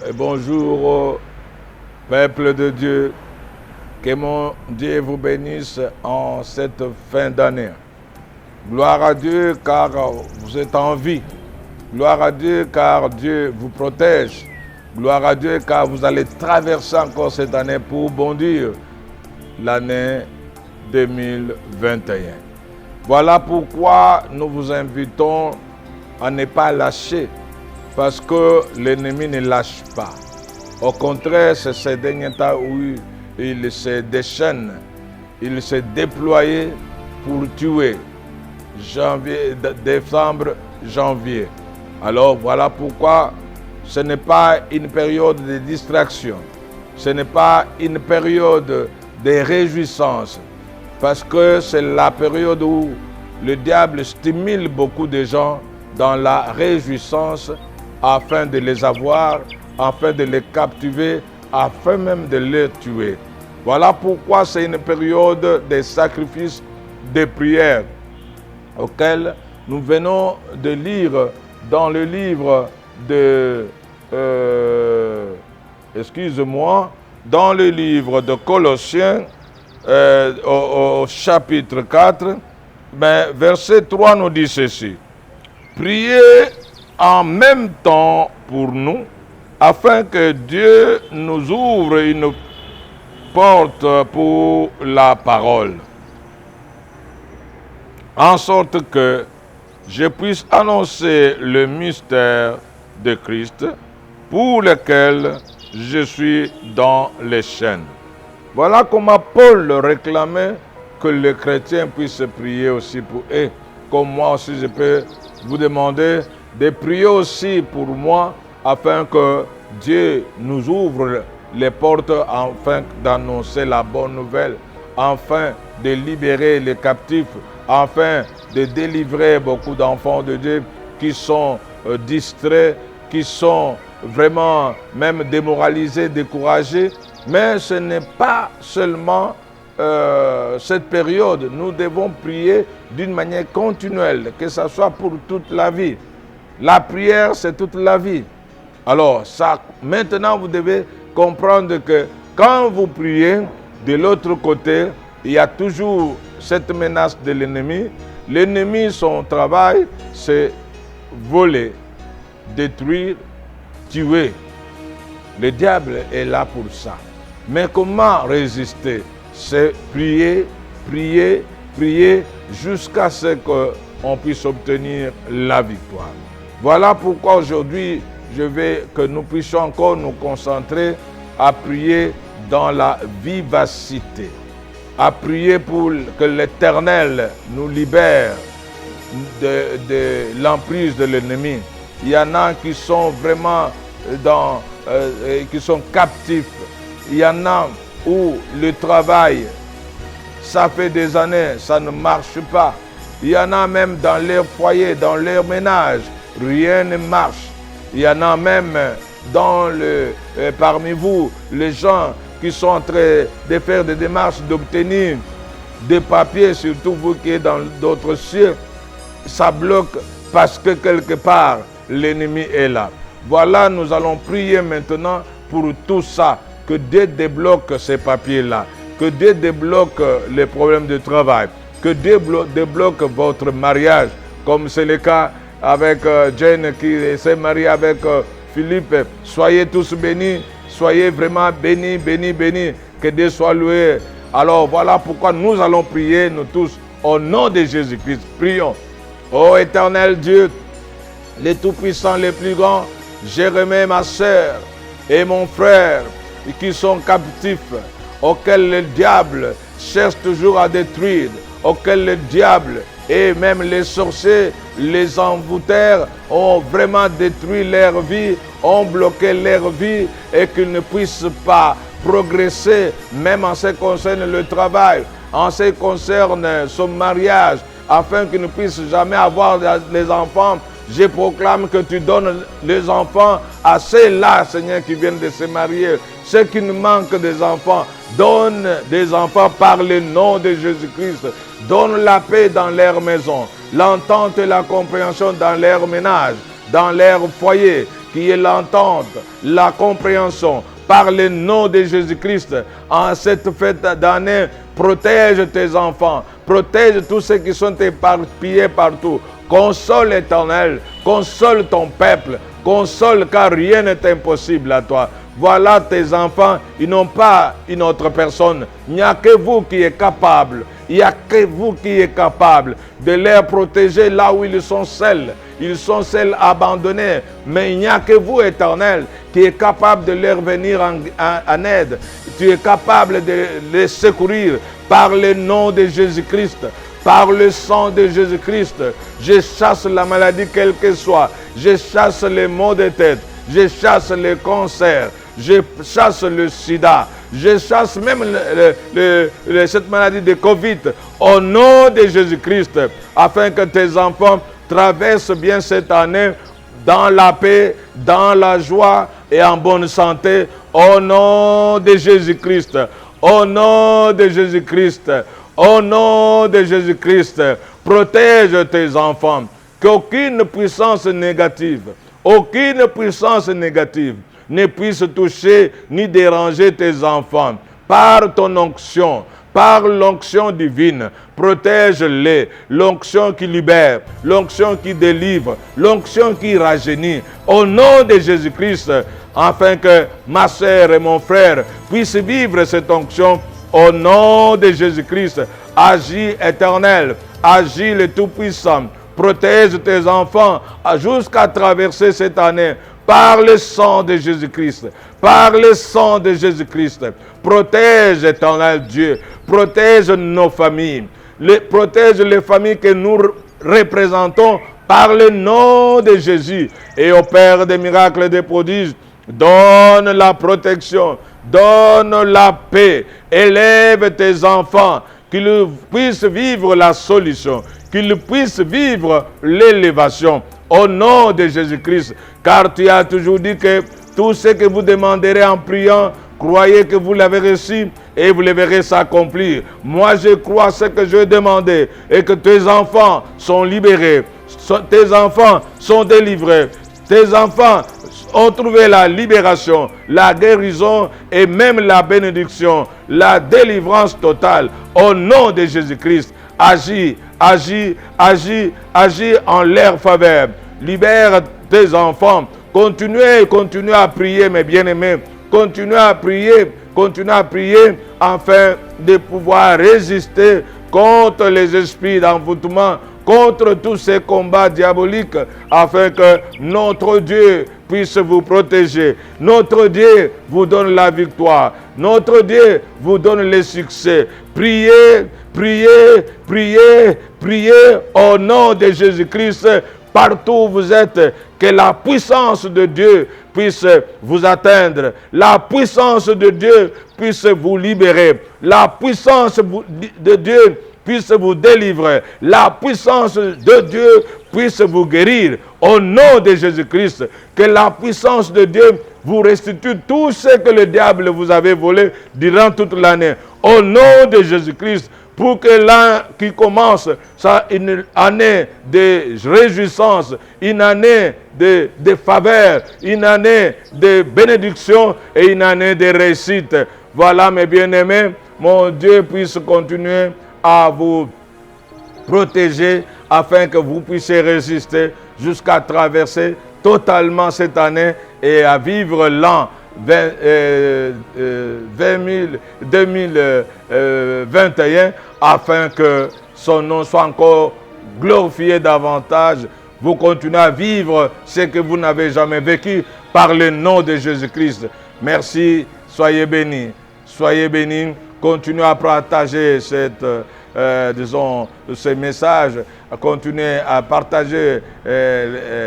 et bonjour au peuple de Dieu. Que mon Dieu vous bénisse en cette fin d'année. Gloire à Dieu car vous êtes en vie. Gloire à Dieu car Dieu vous protège. Gloire à Dieu car vous allez traverser encore cette année pour bondir l'année 2021. Voilà pourquoi nous vous invitons à ne pas lâcher, parce que l'ennemi ne lâche pas. Au contraire, c'est ces derniers temps où il se déchaîne, il s'est déployé pour tuer. Décembre, janvier. Alors voilà pourquoi ce n'est pas une période de distraction, ce n'est pas une période de réjouissance, parce que c'est la période où le diable stimule beaucoup de gens dans la réjouissance afin de les avoir, afin de les captiver, afin même de les tuer. Voilà pourquoi c'est une période de sacrifice, de prière, auquel nous venons de lire dans le livre de, dans le livre de Colossiens, au chapitre 4, verset 3 nous dit ceci. Priez en même temps pour nous, afin que Dieu nous ouvre une porte pour la parole, en sorte que je puisse annoncer le mystère de Christ, pour lequel je suis dans les chaînes. Voilà comment Paul réclamait que les chrétiens puissent prier aussi pour eux. Comme moi aussi, je peux vous demander de prier aussi pour moi, afin que Dieu nous ouvre les portes, afin d'annoncer la bonne nouvelle, afin de libérer les captifs, afin de délivrer beaucoup d'enfants de Dieu qui sont distraits, qui sont vraiment même démoralisés, découragés. Mais ce n'est pas seulement cette période. Nous devons prier d'une manière continuelle, que ce soit pour toute la vie. La prière, c'est toute la vie. Alors, maintenant, vous devez comprendre que quand vous priez, de l'autre côté, il y a toujours cette menace de l'ennemi. L'ennemi, son travail, c'est voler, détruire, tuer. Le diable est là pour ça. Mais comment résister? C'est prier, prier, prier, jusqu'à ce qu'on puisse obtenir la victoire. Voilà pourquoi aujourd'hui, je veux que nous puissions encore nous concentrer à prier dans la vivacité, à prier pour que l'Éternel nous libère de l'emprise de l'ennemi. Il y en a qui sont vraiment qui sont captifs. Il y en a où le travail, ça fait des années, ça ne marche pas. Il y en a même dans leur foyer, dans leur ménage, rien ne marche. Il y en a même parmi vous, les gens qui sont en train de faire des démarches d'obtenir des papiers, surtout vous qui êtes dans d'autres cieux, ça bloque parce que quelque part, l'ennemi est là. Voilà, nous allons prier maintenant pour tout ça, que Dieu débloque ces papiers-là, que Dieu débloque les problèmes de travail, que Dieu débloque votre mariage, comme c'est le cas avec Jane qui s'est mariée avec Philippe. Soyez tous bénis, soyez vraiment bénis, bénis, bénis, que Dieu soit loué. Alors voilà pourquoi nous allons prier, nous tous, au nom de Jésus-Christ. Prions. Ô éternel Dieu, les tout-puissants, les plus grands, je remets ma sœur et mon frère qui sont captifs, auxquels le diable cherche toujours à détruire, auxquels le diable et même les sorciers, les envoûteurs ont vraiment détruit leur vie, ont bloqué leur vie et qu'ils ne puissent pas progresser, même en ce qui concerne le travail, en ce qui concerne son mariage, afin qu'ils ne puissent jamais avoir des enfants. Je proclame que tu donnes les enfants à ceux-là, Seigneur, qui viennent de se marier. Ceux qui nous manquent des enfants, donne des enfants par le nom de Jésus-Christ. Donne la paix dans leur maison, l'entente et la compréhension dans leur ménage, dans leur foyer. qu'il y ait l'entente, la compréhension. Par le nom de Jésus-Christ, en cette fête d'année, protège tes enfants, protège tous ceux qui sont éparpillés partout. Console l'Éternel, console ton peuple, console car rien n'est impossible à toi. Voilà tes enfants, ils n'ont pas une autre personne. Il n'y a que vous qui êtes capable. Il n'y a que vous qui êtes capable de les protéger là où ils sont seuls. Ils sont seuls abandonnés. Mais il n'y a que vous, Éternel, qui est capable de leur venir en aide. Tu es capable de les secourir par le nom de Jésus-Christ. Par le sang de Jésus-Christ, je chasse la maladie quelle qu'elle soit. Je chasse les maux de tête. Je chasse le cancer. Je chasse le sida. Je chasse même cette maladie de Covid au nom de Jésus-Christ, afin que tes enfants traversent bien cette année dans la paix, dans la joie et en bonne santé, au nom de Jésus-Christ. Au nom de Jésus-Christ. Au nom de Jésus-Christ, protège tes enfants. Qu'aucune puissance négative ne puisse toucher ni déranger tes enfants. Par ton onction, par l'onction divine, protège-les. L'onction qui libère, l'onction qui délivre, l'onction qui rajeunit. Au nom de Jésus-Christ, afin que ma sœur et mon frère puissent vivre cette onction. Au nom de Jésus-Christ, agis Éternel, agis le Tout-Puissant, protège tes enfants jusqu'à traverser cette année par le sang de Jésus-Christ, par le sang de Jésus-Christ. Protège Éternel Dieu, protège nos familles, protège les familles que nous représentons par le nom de Jésus. Et au Père des miracles et des prodiges, donne la protection, donne la paix, élève tes enfants, qu'ils puissent vivre la solution, qu'ils puissent vivre l'élévation au nom de Jésus-Christ. Car tu as toujours dit que tout ce que vous demanderez en priant, croyez que vous l'avez reçu et vous le verrez s'accomplir. Moi, je crois à ce que je demandais et que tes enfants sont libérés, tes enfants sont délivrés, tes enfants ont trouvé la libération, la guérison et même la bénédiction, la délivrance totale. Au nom de Jésus-Christ, agis, agis, agis, agis en leur faveur. Libère tes enfants. Continuez à prier, mes bien-aimés. Continuez à prier afin de pouvoir résister contre les esprits d'envoûtement, contre tous ces combats diaboliques, afin que notre Dieu puisse vous protéger. Notre Dieu vous donne la victoire. Notre Dieu vous donne le succès. Priez, priez, priez, priez au nom de Jésus-Christ. Partout où vous êtes, que la puissance de Dieu puisse vous atteindre. La puissance de Dieu puisse vous libérer. La puissance de Dieu puisse vous délivrer. La puissance de Dieu puisse vous guérir. Au nom de Jésus-Christ, que la puissance de Dieu vous restitue tout ce que le diable vous avait volé durant toute l'année. Au nom de Jésus-Christ, pour que l'an qui commence, ça une année de réjouissance, une année de faveur, une année de bénédiction et une année de réussite. Voilà, mes bien-aimés, mon Dieu puisse continuer à vous protéger afin que vous puissiez résister jusqu'à traverser totalement cette année et à vivre l'an 2021 afin que son nom soit encore glorifié davantage. Vous continuez à vivre ce que vous n'avez jamais vécu par le nom de Jésus-Christ. Merci, soyez bénis. Soyez bénis. Continuez à partager ces messages, à continuer à partager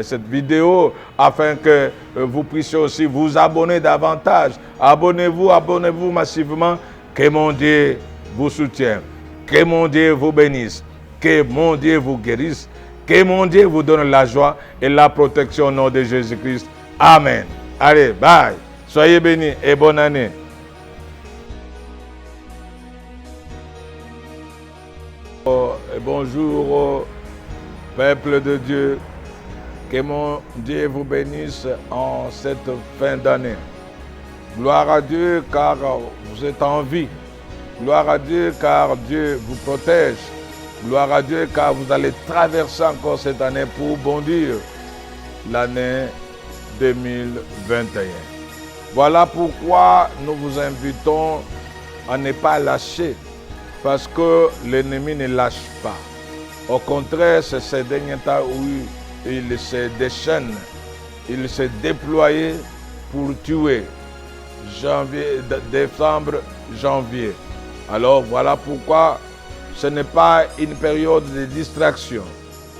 cette vidéo afin que vous puissiez aussi vous abonner davantage. Abonnez-vous massivement. Que mon Dieu vous soutienne. Que mon Dieu vous bénisse. Que mon Dieu vous guérisse. Que mon Dieu vous donne la joie et la protection au nom de Jésus-Christ. Amen. Allez, bye. Soyez bénis et bonne année. Bonjour, peuple de Dieu. Que mon Dieu vous bénisse en cette fin d'année. Gloire à Dieu car vous êtes en vie. Gloire à Dieu car Dieu vous protège. Gloire à Dieu car vous allez traverser encore cette année pour bondir l'année 2021. Voilà pourquoi nous vous invitons à ne pas lâcher, parce que l'ennemi ne lâche pas. Au contraire, c'est ces derniers temps où il se déchaîne, il s'est déployé pour tuer. Décembre, janvier. Alors voilà pourquoi ce n'est pas une période de distraction,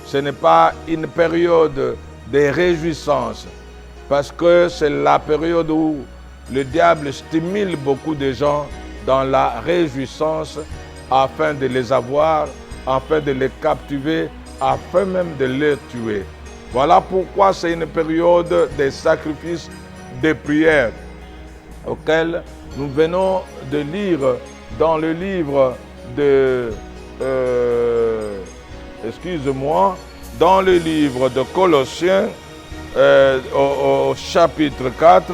ce n'est pas une période de réjouissance, parce que c'est la période où le diable stimule beaucoup de gens dans la réjouissance afin de les avoir, afin de les captiver, afin même de les tuer. Voilà pourquoi c'est une période de sacrifice, de prière, auquel nous venons de lire dans le livre de, dans le livre de Colossiens, au chapitre 4,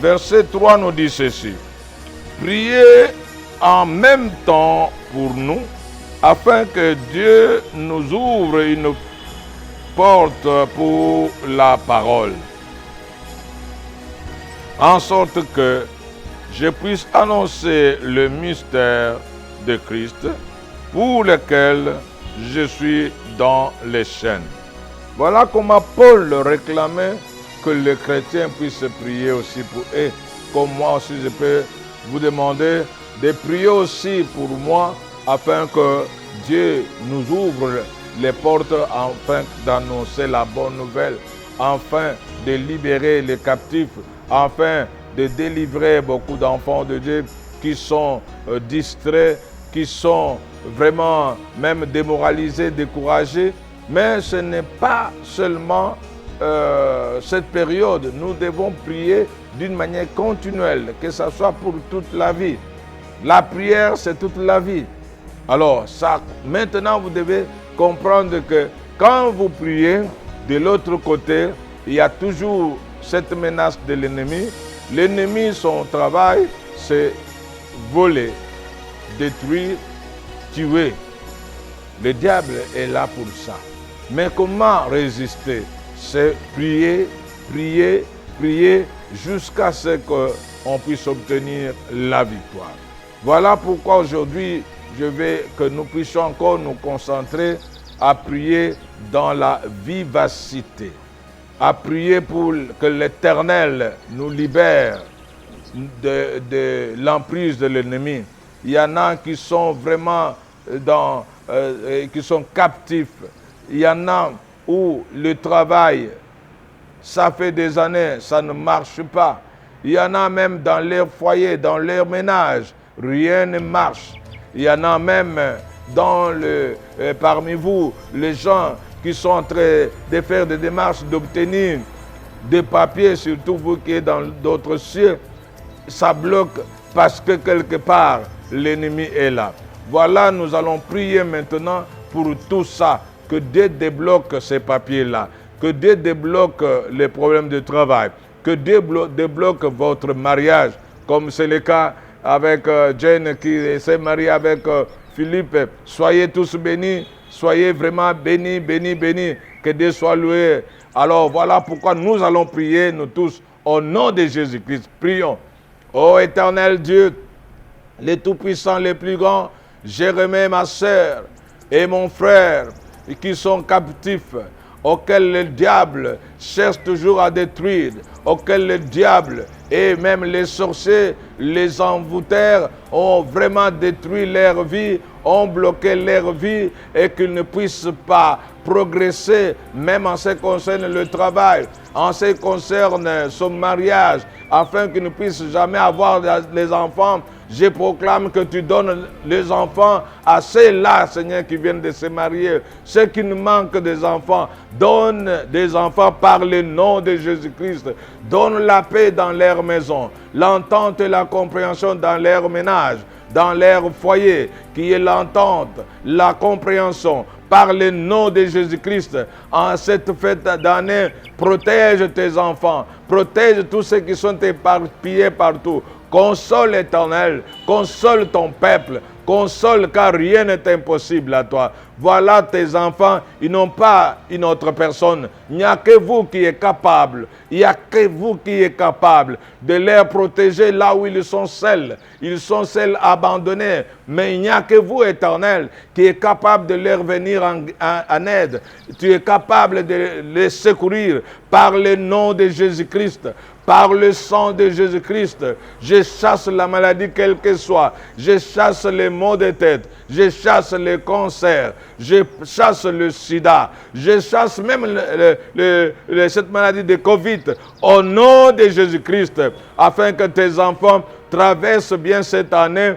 verset 3 nous dit ceci. Priez en même temps pour nous, afin que Dieu nous ouvre une porte pour la parole, en sorte que je puisse annoncer le mystère de Christ, pour lequel je suis dans les chaînes. Voilà comment Paul réclamait que les chrétiens puissent prier aussi pour eux. Comme moi aussi, je peux vous demander de prier aussi pour moi, afin que Dieu nous ouvre les portes, afin d'annoncer la bonne nouvelle, afin de libérer les captifs, afin de délivrer beaucoup d'enfants de Dieu qui sont distraits, qui sont vraiment même démoralisés, découragés. Mais ce n'est pas seulement cette période. Nous devons prier d'une manière continuelle, que ce soit pour toute la vie. La prière, c'est toute la vie. Alors, ça, maintenant, vous devez comprendre que quand vous priez, de l'autre côté, il y a toujours cette menace de l'ennemi. L'ennemi, son travail, c'est voler, détruire, tuer. Le diable est là pour ça. Mais comment résister? C'est prier, prier, prier jusqu'à ce qu'on puisse obtenir la victoire. Voilà pourquoi aujourd'hui, je veux que nous puissions encore nous concentrer à prier dans la vivacité, à prier pour que l'Éternel nous libère de l'emprise de l'ennemi. Il y en a qui sont vraiment qui sont captifs. Il y en a où le travail, ça fait des années, ça ne marche pas. Il y en a même dans leur foyer, dans leur ménage, rien ne marche. Il y en a même parmi vous, les gens qui sont en train de faire des démarches d'obtenir des papiers, surtout vous qui êtes dans d'autres cieux, ça bloque parce que quelque part, l'ennemi est là. Voilà, nous allons prier maintenant pour tout ça, que Dieu débloque ces papiers-là, que Dieu débloque les problèmes de travail, que Dieu débloque votre mariage, comme c'est le cas avec Jane qui s'est mariée avec Philippe. Soyez tous bénis, soyez vraiment bénis, bénis, bénis, que Dieu soit loué. Alors voilà pourquoi nous allons prier, nous tous, au nom de Jésus-Christ. Prions. Ô éternel Dieu, les tout-puissants, les plus grands, je remets ma sœur et mon frère qui sont captifs, auxquels le diable cherche toujours à détruire, auxquels le diable et même les sorciers, les envoûteurs ont vraiment détruit leur vie, ont bloqué leur vie et qu'ils ne puissent pas progresser, même en ce qui concerne le travail, en ce qui concerne son mariage, afin qu'il ne puisse jamais avoir les enfants. Je proclame que tu donnes les enfants à ceux-là, Seigneur, qui viennent de se marier. Ceux qui nous manquent des enfants, donne des enfants par le nom de Jésus-Christ. Donne la paix dans leur maison, l'entente et la compréhension dans leur ménage, dans leur foyer, qui est l'entente, la compréhension, par le nom de Jésus-Christ. En cette fête d'année, protège tes enfants, protège tous ceux qui sont éparpillés partout. Console l'Éternel, console ton peuple, console car rien n'est impossible à toi. Voilà tes enfants, ils n'ont pas une autre personne. Il n'y a que vous qui êtes capable. Il n'y a que vous qui êtes capable de les protéger là où ils sont seuls. Ils sont seuls abandonnés. Mais il n'y a que vous, Éternel, qui est capable de leur venir en aide. Tu es capable de les secourir par le nom de Jésus-Christ. Par le sang de Jésus-Christ, je chasse la maladie quelle qu'elle soit. Je chasse les maux de tête. Je chasse le cancer. Je chasse le sida. Je chasse même cette maladie de Covid au nom de Jésus-Christ, afin que tes enfants traversent bien cette année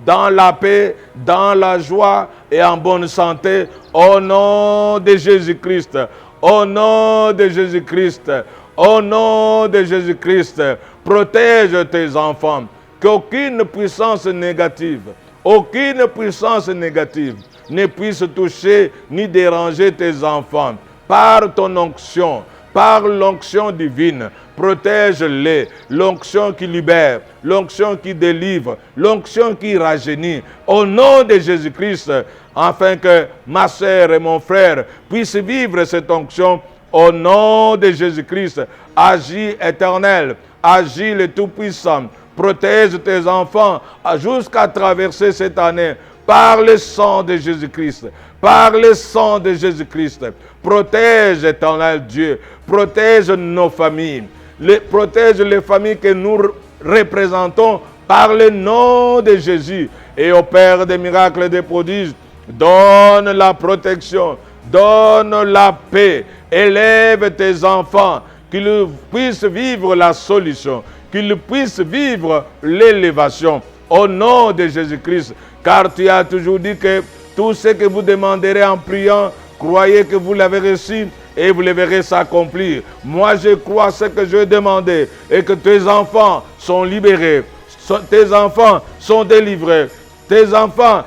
dans la paix, dans la joie et en bonne santé, au nom de Jésus-Christ. Au nom de Jésus-Christ. Au nom de Jésus-Christ, protège tes enfants, qu'aucune puissance négative ne puisse toucher ni déranger tes enfants. Par ton onction, par l'onction divine, protège-les, l'onction qui libère, l'onction qui délivre, l'onction qui rajeunit, au nom de Jésus-Christ, afin que ma sœur et mon frère puissent vivre cette onction. Au nom de Jésus-Christ, agis Éternel, agis le Tout-Puissant, protège tes enfants jusqu'à traverser cette année par le sang de Jésus-Christ, par le sang de Jésus-Christ. Protège Éternel Dieu, protège nos familles, protège les familles que nous représentons par le nom de Jésus. Et au Père des miracles et des prodiges, donne la protection, donne la paix. Élève tes enfants, qu'ils puissent vivre la solution, qu'ils puissent vivre l'élévation. Au nom de Jésus-Christ, car tu as toujours dit que tout ce que vous demanderez en priant, croyez que vous l'avez reçu et vous le verrez s'accomplir. Moi, je crois ce que je demandais et que tes enfants sont libérés, tes enfants sont délivrés, tes enfants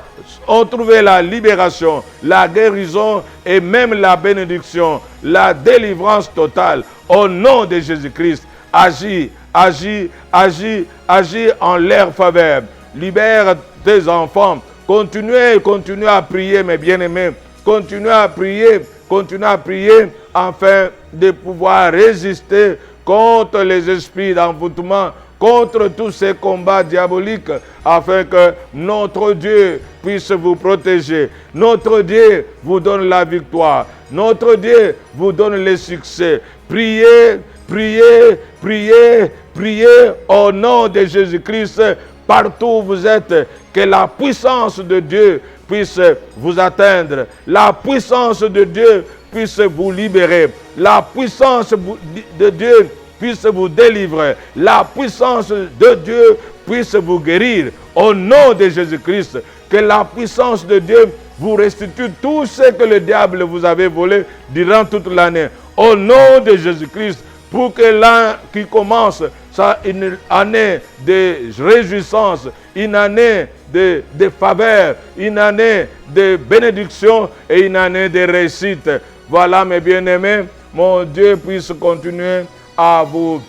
ont trouvé la libération, la guérison et même la bénédiction, la délivrance totale. Au nom de Jésus-Christ, agis, agis, agis, agis en leur faveur. Libère tes enfants. Continuez à prier, mes bien-aimés. Continuez à prier afin de pouvoir résister contre les esprits d'envoûtement, contre tous ces combats diaboliques, afin que notre Dieu puisse vous protéger. Notre Dieu vous donne la victoire. Notre Dieu vous donne le succès. Priez, priez, priez, priez au nom de Jésus-Christ. Partout où vous êtes, que la puissance de Dieu puisse vous atteindre. La puissance de Dieu puisse vous libérer. La puissance de Dieu puisse vous délivrer. La puissance de Dieu puisse vous guérir. Au nom de Jésus-Christ, que la puissance de Dieu vous restitue tout ce que le diable vous avait volé durant toute l'année. Au nom de Jésus-Christ, pour que l'an qui commence, ça une année de réjouissance, une année de faveur, une année de bénédiction et une année de réussite. Voilà, mes bien-aimés, mon Dieu puisse continuer à vous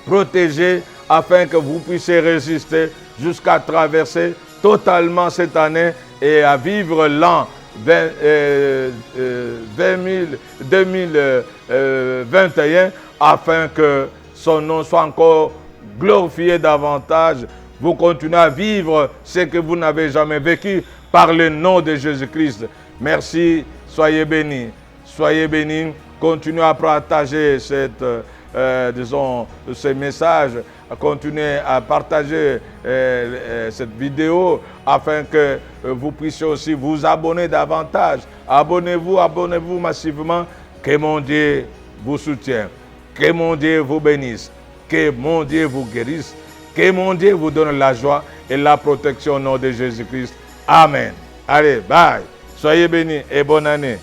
protéger afin que vous puissiez résister jusqu'à traverser totalement cette année et à vivre l'an 2021 afin que son nom soit encore glorifié davantage. Vous continuez à vivre ce que vous n'avez jamais vécu par le nom de Jésus-Christ. Merci, soyez bénis. Soyez bénis. Continuez à partager ces messages. Continuez à partager cette vidéo afin que vous puissiez aussi vous abonner davantage. Abonnez-vous massivement. Que mon Dieu vous soutienne. Que mon Dieu vous bénisse. Que mon Dieu vous guérisse. Que mon Dieu vous donne la joie et la protection au nom de Jésus-Christ. Amen. Allez, bye. Soyez bénis et bonne année.